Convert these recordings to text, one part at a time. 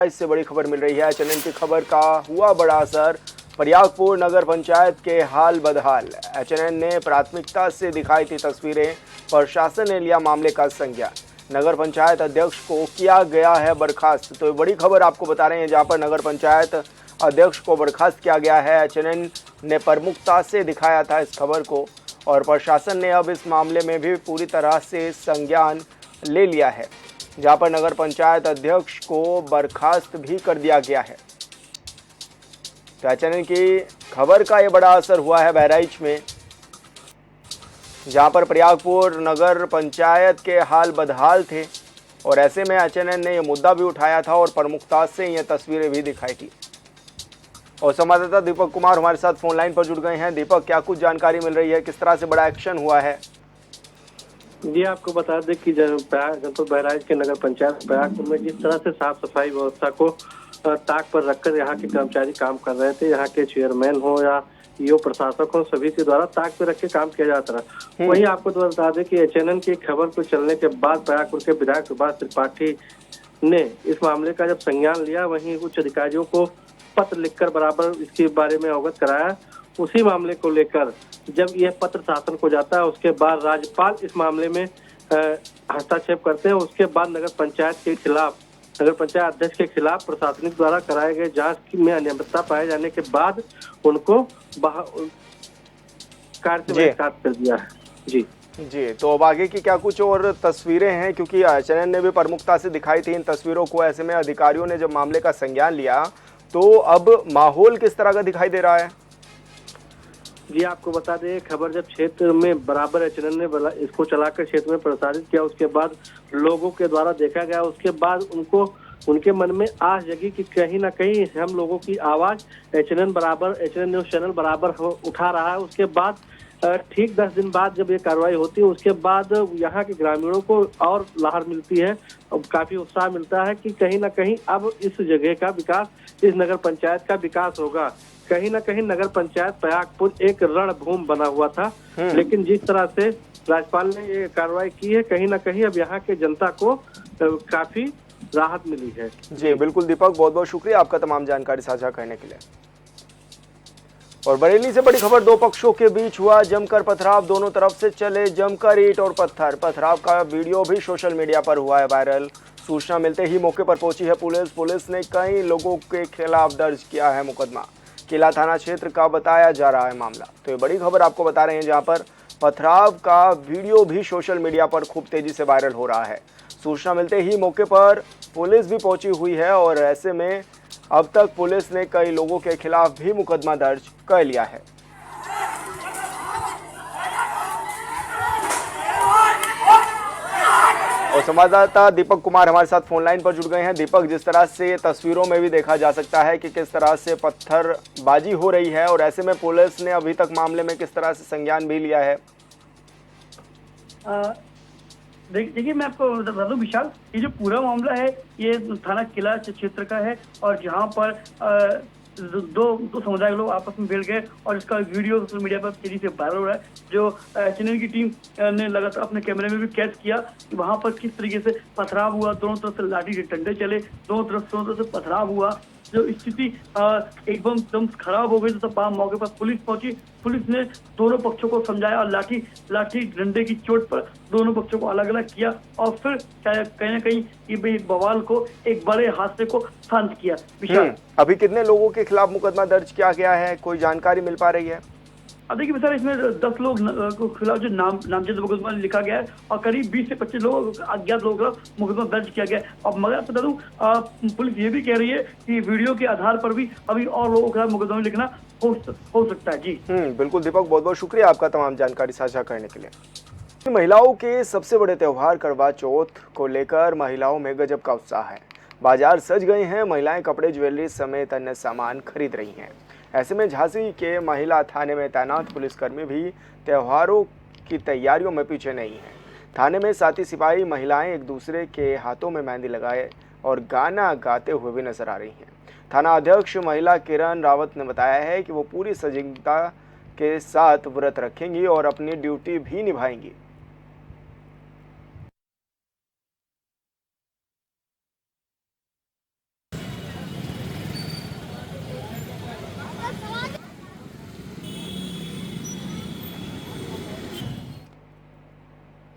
इससे बड़ी खबर मिल रही है। एचएनएन की खबर का हुआ बड़ा असर, प्रयागपुर नगर पंचायत के हाल बदहाल। एचएनएन ने प्राथमिकता से दिखाई थी तस्वीरें, प्रशासन ने लिया मामले का संज्ञान। नगर पंचायत अध्यक्ष को किया गया है बर्खास्त। तो बड़ी खबर आपको बता रहे हैं, जहां पर नगर पंचायत अध्यक्ष को बर्खास्त किया गया है। एचएनएन ने प्रमुखता से दिखाया था इस खबर को और प्रशासन ने अब इस मामले में भी पूरी तरह से संज्ञान ले लिया है, जहां पर नगर पंचायत अध्यक्ष को बर्खास्त भी कर दिया गया है। तो एचएनएन की खबर का यह बड़ा असर हुआ है बहराइच में, जहां पर प्रयागपुर नगर पंचायत के हाल बदहाल थे और ऐसे में एचएनएन ने यह मुद्दा भी उठाया था और प्रमुखता से ये तस्वीरें भी दिखाई थी। और संवाददाता दीपक कुमार हमारे साथ फोन लाइन पर जुड़ गए हैं। दीपक, क्या कुछ जानकारी मिल रही है, किस तरह से बड़ा एक्शन हुआ है? जी, आपको बता दें कि जनपद बहराइच के नगर पंचायत प्रयागपुर में जिस तरह से साफ सफाई व्यवस्था को ताक पर रखकर यहाँ के कर्मचारी काम कर रहे थे, यहाँ के चेयरमैन हो या ईओ प्रशासक हो, सभी के द्वारा ताक पर रख के काम किया जाता रहा। वहीं आपको तो बता दें कि एचएनएन की खबर को चलने के बाद प्रयागपुर के विधायक सुभाष त्रिपाठी ने इस मामले का जब संज्ञान लिया, वहीं उच्च अधिकारियों को पत्र लिखकर बराबर इसके बारे में अवगत कराया। उसी मामले को लेकर जब यह पत्र शासन को जाता है, उसके बाद राज्यपाल इस मामले में हस्तक्षेप करते हैं। उसके बाद नगर पंचायत के खिलाफ, नगर पंचायत अध्यक्ष के खिलाफ प्रशासनिक द्वारा कराए गए जांच में अनियमितता पाए जाने के बाद उनको कार्य से बहिष्कार कर दिया है। जी, तो अब आगे की क्या कुछ और तस्वीरें हैं, क्योंकि एचएनएन ने भी प्रमुखता से दिखाई थी इन तस्वीरों को। ऐसे में अधिकारियों ने जब मामले का संज्ञान लिया, तो अब माहौल किस तरह का दिखाई दे रहा है? जी, आपको बता दें, खबर जब क्षेत्र में बराबर एचएनएन ने इसको चलाकर क्षेत्र में प्रसारित किया, उसके बाद लोगों के द्वारा देखा गया, उसके बाद उनके मन में आस जगी कि कहीं ना कहीं हम लोगों की आवाज एचएनएन न्यूज चैनल बराबर उठा रहा है। उसके बाद ठीक 10 दिन बाद जब ये कार्रवाई होती है, उसके बाद यहाँ के ग्रामीणों को और लहर मिलती है, काफी उत्साह मिलता है कि कहीं ना कहीं अब इस जगह का विकास, इस नगर पंचायत का विकास होगा। कहीं ना कहीं नगर पंचायत प्रयागपुर एक रणभूमि बना हुआ था, लेकिन जिस तरह से राज्यपाल ने ये कार्रवाई की है, कहीं ना कहीं अब यहाँ के जनता को काफी राहत मिली है। जी बिल्कुल दीपक, बहुत बहुत शुक्रिया आपका तमाम जानकारी साझा करने के लिए। और बरेली से बड़ी खबर, दो पक्षों के बीच हुआ जमकर पथराव, दोनों तरफ से चले जमकर ईंट और पत्थर। पथराव का वीडियो भी सोशल मीडिया पर हुआ है वायरल। सूचना मिलते ही मौके पर पहुंची है पुलिस ने कई लोगों के खिलाफ दर्ज किया है मुकदमा। किला थाना क्षेत्र का बताया जा रहा है मामला। तो ये बड़ी खबर आपको बता रहे हैं, जहां पर पथराव का वीडियो भी सोशल मीडिया पर खूब तेजी से वायरल हो रहा है। सूचना मिलते ही मौके पर पुलिस भी पहुंची हुई है और ऐसे में अब तक पुलिस ने कई लोगों के खिलाफ भी मुकदमा दर्ज कर लिया है। और संवाददाता दीपक कुमार हमारे साथ फोन लाइन पर जुड़ गए हैं। दीपक, जिस तरह से तस्वीरों में भी देखा जा सकता है कि किस तरह से पत्थरबाजी हो रही है और ऐसे में पुलिस ने अभी तक मामले में किस तरह से संज्ञान भी लिया है? देखिए, मैं आपको बता दूं विशाल, ये जो पूरा मामला है ये थाना किला क्षेत्र का है और जहां पर दो समुदाय के लोग आपस में भिड़ गए और इसका वीडियो सोशल मीडिया पर तेजी से वायरल हो रहा है। जो एचएनएन की टीम ने लगातार अपने कैमरे में भी कैद किया कि वहां पर किस तरीके से पथराव हुआ, दोनों तरफ से लाठी डंडे चले, दोनों तरफ से पथराव हुआ। जो स्थिति एकदम खराब हो गई, तो तमाम मौके पर पुलिस पहुंची। पुलिस ने दोनों पक्षों को समझाया और लाठी डंडे की चोट पर दोनों पक्षों को अलग अलग किया और फिर कहीं ना कहीं ये बवाल को, एक बड़े हादसे को शांत किया। विशाल, अभी कितने लोगों के खिलाफ मुकदमा दर्ज किया गया है, कोई जानकारी मिल पा रही है? अब देखिए विशाल, इसमें 10 लोग को खिलाफ जो नामजद मुकदमा लिखा गया है और करीब 20 से 25 लोग अज्ञात लोगों का मुकदमा दर्ज किया गया है। अब मगर आपको बता दूं, पुलिस ये भी कह रही है कि वीडियो के आधार पर भी अभी और लोगों का मुकदमा लिखना हो सकता है। जी बिल्कुल दीपक, बहुत बहुत शुक्रिया आपका तमाम जानकारी साझा करने के लिए। महिलाओं के सबसे बड़े त्योहार करवा चौथ को लेकर महिलाओं में गजब का उत्साह है। बाजार सज गए हैं, महिलाएं कपड़े, ज्वेलरी समेत अन्य सामान खरीद रही हैं। ऐसे में झांसी के महिला थाने में तैनात पुलिसकर्मी भी त्योहारों की तैयारियों में पीछे नहीं है। थाने में साथी सिपाही महिलाएं एक दूसरे के हाथों में मेहंदी लगाए और गाना गाते हुए भी नजर आ रही हैं। थाना अध्यक्ष महिला किरण रावत ने बताया है कि वो पूरी सजगता के साथ व्रत रखेंगी और अपनी ड्यूटी भी निभाएंगी।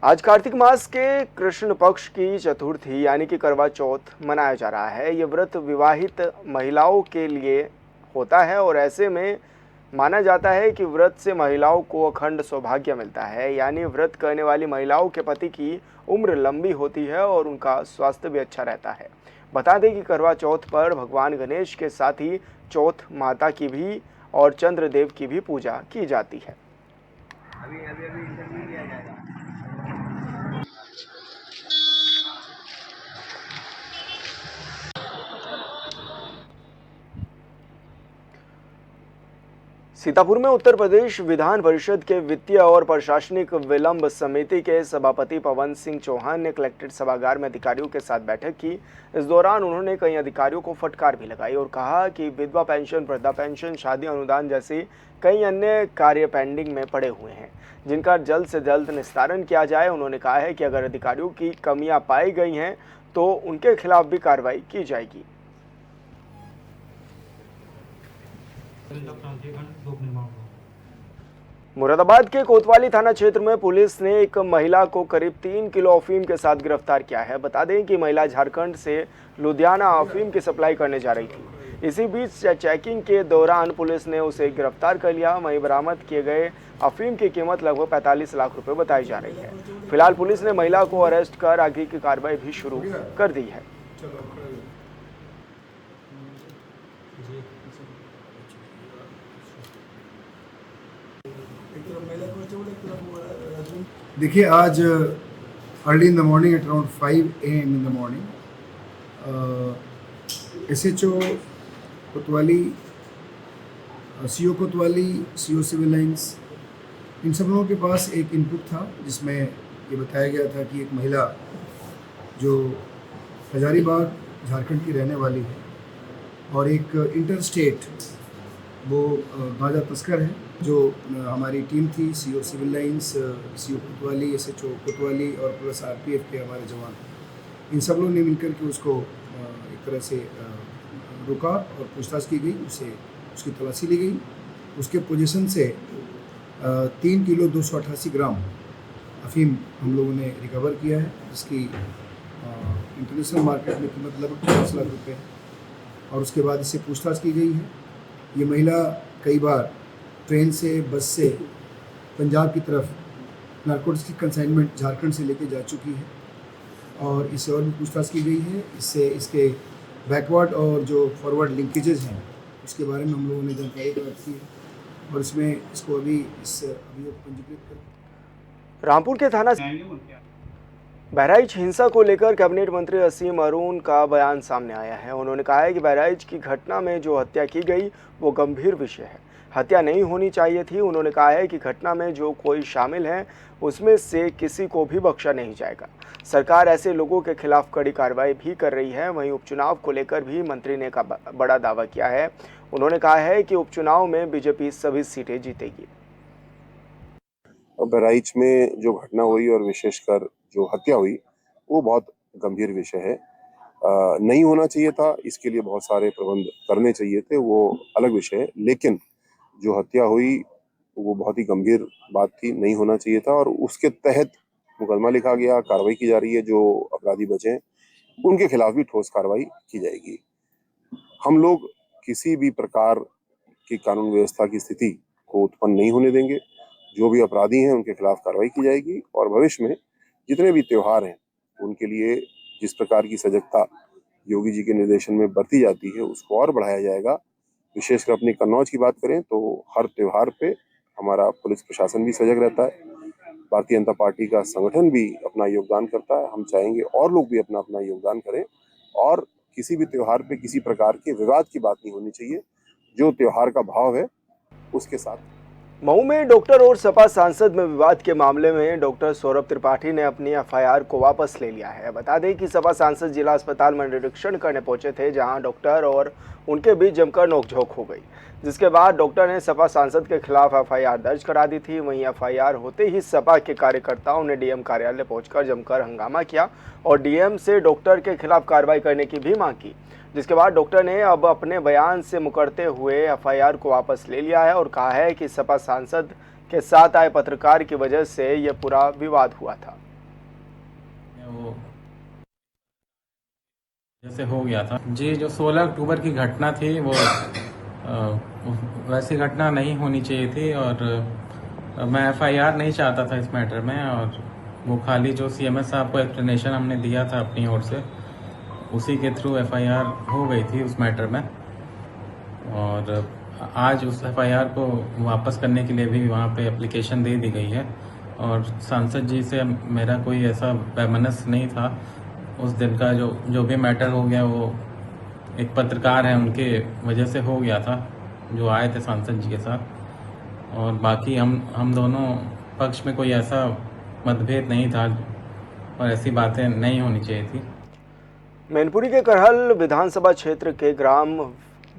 आज कार्तिक मास के कृष्ण पक्ष की चतुर्थी यानी कि करवा चौथ मनाया जा रहा है। ये व्रत विवाहित महिलाओं के लिए होता है और ऐसे में माना जाता है कि व्रत से महिलाओं को अखंड सौभाग्य मिलता है, यानी व्रत करने वाली महिलाओं के पति की उम्र लंबी होती है और उनका स्वास्थ्य भी अच्छा रहता है। बता दें कि करवा चौथ पर भगवान गणेश के साथ ही चौथ माता की भी और चंद्रदेव की भी पूजा की जाती है। सीतापुर में उत्तर प्रदेश विधान परिषद के वित्तीय और प्रशासनिक विलंब समिति के सभापति पवन सिंह चौहान ने कलेक्ट्रेट सभागार में अधिकारियों के साथ बैठक की। इस दौरान उन्होंने कई अधिकारियों को फटकार भी लगाई और कहा कि विधवा पेंशन, वृद्धा पेंशन, शादी अनुदान जैसे कई अन्य कार्य पेंडिंग में पड़े हुए हैं, जिनका जल्द से जल्द निस्तारण किया जाए। उन्होंने कहा है कि अगर अधिकारियों की कमियां पाई गई हैं तो उनके खिलाफ भी कार्रवाई की जाएगी। मुरादाबाद के कोतवाली थाना क्षेत्र में पुलिस ने एक महिला को करीब 3 किलो अफीम के साथ गिरफ्तार किया है। बता दें कि महिला झारखंड से लुधियाना अफीम की सप्लाई करने जा रही थी। इसी बीच चेकिंग के दौरान पुलिस ने उसे गिरफ्तार कर लिया। वहीं बरामद किए गए अफीम की कीमत लगभग 45 लाख रुपए बताई जा रही है। फिलहाल पुलिस ने महिला को अरेस्ट कर आगे की कार्रवाई भी शुरू कर दी है। देखिए, आज early in the morning at around 5 AM in the morning SHO कोतवाली, CO कोतवाली, CO सिविल लाइंस, इन सब लोगों के पास एक इनपुट था जिसमें ये बताया गया था कि एक महिला जो हजारीबाग झारखंड की रहने वाली है और एक इंटर स्टेट वो गांजा तस्कर है, जो हमारी टीम थी CO सिविल लाइंस, CO कोतवाली, SHO कोतवाली और प्लस RPF के हमारे जवान, इन सब लोगों ने मिलकर के उसको एक तरह से रोका और पूछताछ की गई, उसकी तलाशी ली गई। उसके पोजीशन से 3 किलो 288 ग्राम अफीम हम लोगों ने रिकवर किया है, जिसकी इंटरनेशनल मार्केट में कीमत लगभग 50 लाख रुपये है। और उसके बाद इससे पूछताछ की गई है। ये महिला कई बार ट्रेन से, बस से पंजाब की तरफ नारकोटिक्स की कंसाइनमेंट झारखंड से लेके जा चुकी है और इससे और भी पूछताछ की गई है। इससे इसके बैकवर्ड और जो फॉरवर्ड लिंकेजेस हैं उसके बारे में हम लोगों ने जानकारी प्राप्त की है और इसमें इसको अभी पंजीकृत कर। रामपुर के थाना बहराइच हिंसा को लेकर कैबिनेट मंत्री असीम अरुण का बयान सामने आया है। उन्होंने कहा है कि बहराइच की घटना में जो हत्या की गई वो गंभीर विषय है, हत्या नहीं होनी चाहिए थी। उन्होंने कहा है कि घटना में जो कोई शामिल है उसमें से किसी को भी बख्शा नहीं जाएगा। सरकार ऐसे लोगों के खिलाफ कड़ी कार्रवाई भी कर रही है। वहीं उपचुनाव को लेकर भी मंत्री ने बड़ा दावा किया है। उन्होंने कहा है कि उपचुनाव में बीजेपी सभी सीटें जीतेगी। बहराइच में जो घटना हुई और विशेषकर जो हत्या हुई वो बहुत गंभीर विषय है। नहीं होना चाहिए था, इसके लिए बहुत सारे प्रबंध करने चाहिए थे, वो अलग विषय है। लेकिन जो हत्या हुई वो बहुत ही गंभीर बात थी, नहीं होना चाहिए था और उसके तहत मुकदमा लिखा गया, कार्रवाई की जा रही है। जो अपराधी बचे हैं उनके खिलाफ भी ठोस कार्रवाई की जाएगी। हम लोग किसी भी प्रकार की कानून व्यवस्था की स्थिति को उत्पन्न नहीं होने देंगे। जो भी अपराधी हैं उनके खिलाफ कार्रवाई की जाएगी और भविष्य में जितने भी त्योहार हैं उनके लिए जिस प्रकार की सजगता योगी जी के निर्देशन में बरती जाती है उसको और बढ़ाया जाएगा। विशेषकर अपनी कन्नौज की बात करें तो हर त्योहार पे हमारा पुलिस प्रशासन भी सजग रहता है, भारतीय जनता पार्टी का संगठन भी अपना योगदान करता है। हम चाहेंगे और लोग भी अपना अपना योगदान करें और किसी भी त्योहार पे किसी प्रकार के विवाद की बात नहीं होनी चाहिए। जो त्योहार का भाव है उसके साथ। मऊ में डॉक्टर और सपा सांसद में विवाद के मामले में डॉक्टर सौरभ त्रिपाठी ने अपनी FIR को वापस ले लिया है। बता दें कि सपा सांसद जिला अस्पताल में निरीक्षण करने पहुंचे थे, जहां डॉक्टर और उनके बीच जमकर नोकझोंक हो गई, जिसके बाद डॉक्टर ने सपा सांसद के खिलाफ FIR दर्ज करा दी थी। वहीं FIR होते ही सपा के कार्यकर्ताओं ने DM कार्यालय पहुंचकर जमकर हंगामा किया और DM से डॉक्टर के खिलाफ कार्रवाई करने की भी मांग की, जिसके बाद डॉक्टर ने अब अपने बयान से मुकरते हुए FIR को वापस ले लिया है और कहा है कि सपा सांसद के साथ आए पत्रकार की वजह से यह पूरा विवाद हुआ था। तो जैसे हो गया था जी, जो 16 अक्टूबर की घटना थी वो वैसी घटना नहीं होनी चाहिए थी, और मैं एफआईआर नहीं चाहता था इस मैटर में, और वो खाली जो सीएमएस साहब को एक्सप्लेनेशन हमने दिया था अपनी ओर से, उसी के थ्रू एफआईआर हो गई थी उस मैटर में। और आज उस एफआईआर को वापस करने के लिए भी वहाँ पे एप्लीकेशन दे दी गई है, और सांसद जी से मेरा कोई ऐसा वैमनस्य नहीं था उस दिन का। जो भी मैटर हो गया वो एक पत्रकार है उनके वजह से हो गया था, जो आए थे सांसद जी के साथ, और बाकी हम दोनों पक्ष में कोई ऐसा मतभेद नहीं था और ऐसी बातें नहीं होनी चाहिए थी। मैनपुरी के करहल विधानसभा क्षेत्र के ग्राम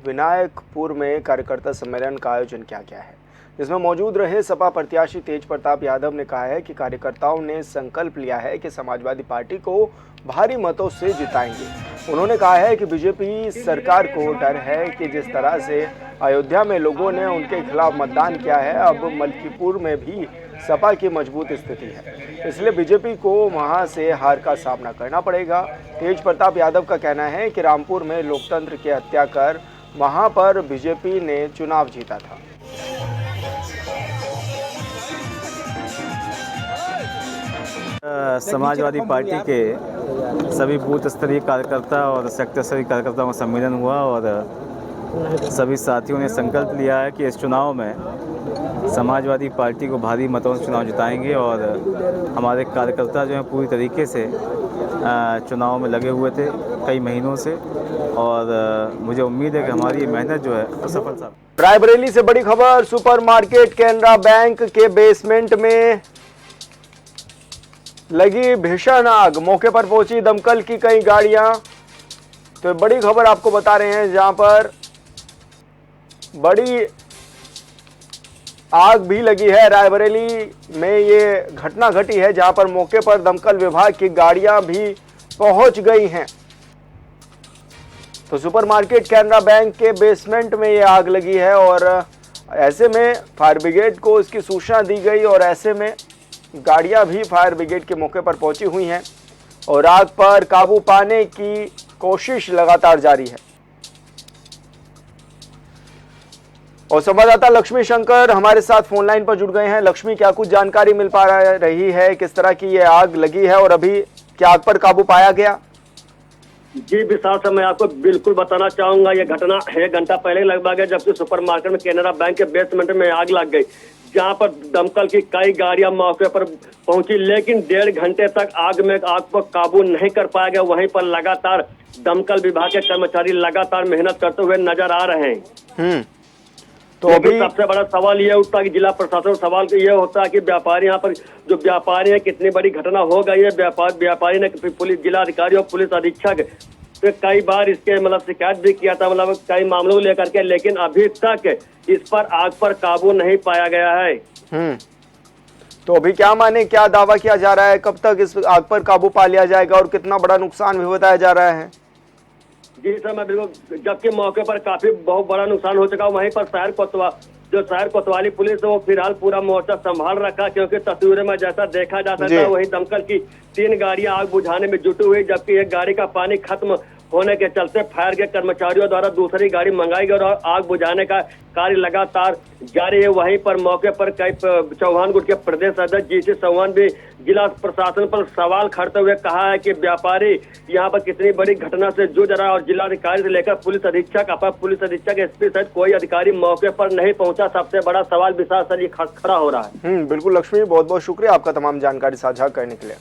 विनायकपुर में कार्यकर्ता सम्मेलन का आयोजन किया गया है, जिसमें मौजूद रहे सपा प्रत्याशी तेज प्रताप यादव ने कहा है कि कार्यकर्ताओं ने संकल्प लिया है कि समाजवादी पार्टी को भारी मतों से जिताएंगे। उन्होंने कहा है कि बीजेपी सरकार को डर है कि जिस तरह से अयोध्या में लोगों ने उनके खिलाफ मतदान किया है, अब मलकीपुर में भी सपा की मजबूत स्थिति है, इसलिए बीजेपी को वहां से हार का सामना करना पड़ेगा। तेज प्रताप यादव का कहना है कि रामपुर में लोकतंत्र की हत्या कर वहां पर बीजेपी ने चुनाव जीता था। समाजवादी पार्टी के सभी बूथ स्तरीय कार्यकर्ता और सेक्टर स्तरीय कार्यकर्ताओं का सम्मेलन हुआ, और सभी साथियों ने संकल्प लिया है कि इस चुनाव में समाजवादी पार्टी को भारी मतों से चुनाव जिताएंगे, और हमारे कार्यकर्ता जो हैं पूरी तरीके से चुनाव में लगे हुए थे कई महीनों से, और मुझे उम्मीद है कि हमारी ये मेहनत जो है वो सफल साबित। रायबरेली से बड़ी खबर, सुपरमार्केट कैनरा बैंक के बेसमेंट में लगी भीषण आग, मौके पर पहुंची दमकल की कई गाड़ियां। तो बड़ी खबर आपको बता रहे हैं, जहां पर बड़ी आग भी लगी है। रायबरेली में ये घटना घटी है, जहां पर मौके पर दमकल विभाग की गाड़ियां भी पहुंच गई हैं। तो सुपरमार्केट कैनरा बैंक के बेसमेंट में ये आग लगी है, और ऐसे में फायर ब्रिगेड को इसकी सूचना दी गई, और ऐसे में गाड़ियां भी फायर ब्रिगेड के मौके पर पहुंची हुई हैं, और आग पर काबू पाने की कोशिश लगातार जारी है। और संवाददाता लक्ष्मी शंकर हमारे साथ फोन लाइन पर जुड़ गए हैं। लक्ष्मी, क्या कुछ जानकारी मिल पा रही है, किस तरह की ये आग लगी है और अभी क्या आग पर काबू पाया गया? जी विशाल साहब, मैं आपको बिल्कुल बताना चाहूंगा, ये घटना 1 घंटा पहले लगभग है, जबकि सुपरमार्केट में कैनरा बैंक के बेसमेंट में आग लग गई, जहां पर दमकल की कई गाड़ियां मौके पर पहुंची, लेकिन 1.5 घंटे तक आग को काबू नहीं कर पाया गया। वहीं पर लगातार दमकल विभाग के कर्मचारी लगातार मेहनत करते हुए नजर आ रहे हैं। तो अभी सबसे बड़ा सवाल ये उठता है कि जिला प्रशासन, सवाल ये होता है कि व्यापारी, यहाँ पर जो व्यापारी है, कितनी बड़ी घटना हो गई है। व्यापारी ने पुलिस, जिला अधिकारी और पुलिस अधीक्षक तो कई बार इसके शिकायत भी किया था, कई मामलों को लेकर के, लेकिन अभी तक इस पर आग पर काबू नहीं पाया गया है। तो अभी क्या क्या दावा किया जा रहा है, कब तक इस आग पर काबू पा लिया जाएगा और कितना बड़ा नुकसान भी बताया जा रहा है? जी सर, मैं बिल्कुल, जबकि मौके पर बहुत बड़ा नुकसान हो चुका। वहीं पर शहर कोतवाली पुलिस वो फिलहाल पूरा मोर्चा संभाल रखा, क्योंकि तस्वीरों में जैसा देखा जा सकता है, वही दमकल की 3 गाड़ियां आग बुझाने में जुटी हुई, जबकि एक गाड़ी का पानी खत्म होने के चलते फायर के कर्मचारियों द्वारा दूसरी गाड़ी मंगाई गई और आग बुझाने का कार्य लगातार जारी है। वहीं पर मौके पर कई चौहान गुट के प्रदेश अध्यक्ष जीसी चौहान भी जिला प्रशासन पर सवाल खड़ते हुए कहा है कि व्यापारी यहाँ पर कितनी बड़ी घटना से जूझ रहा है, और जिलाधिकारी से लेकर पुलिस अधीक्षक, अपर पुलिस अधीक्षक, एसपी सहित कोई अधिकारी मौके पर नहीं पहुंचा। सबसे बड़ा सवाल विशाल सर ये खड़ा हो रहा है। बिल्कुल लक्ष्मी, बहुत बहुत शुक्रिया आपका तमाम जानकारी साझा करने के लिए।